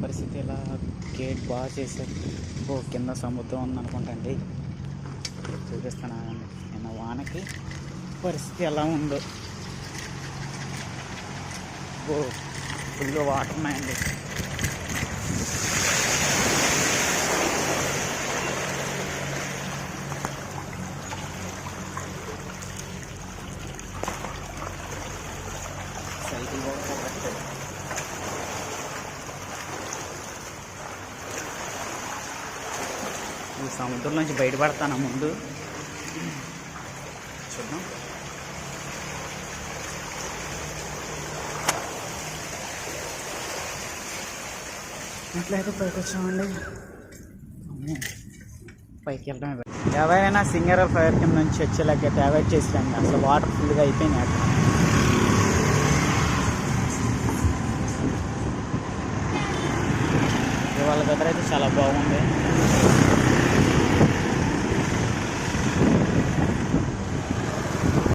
పరిస్థితి ఇలా గేట్ బాగా చేశారు. ఓ కింద సముద్రం ఉందనుకుంటా అండి, చూపిస్తాను. నిన్న వానకి పరిస్థితి ఎలా ఉందో. ఓ ఫుల్ వాటర్ ఉన్నాయండి. సైకిల్ కూడా పోగొట్టాడు. ఈ సముద్రం నుంచి బయటపడతాను ముందు చూద్దాం. ఎట్లయితే పైకి వచ్చామండి. పైకి వెళ్ళడమే. ఎవరైనా సింగర్ ఫైర్ కింద నుంచి వచ్చేలాగైతే అవాయిడ్ చేసిరండి. అసలు వాటర్ ఫుల్గా అయిపోయినాయి అక్కడ. వాళ్ళ దగ్గర అయితే చాలా బాగుంది.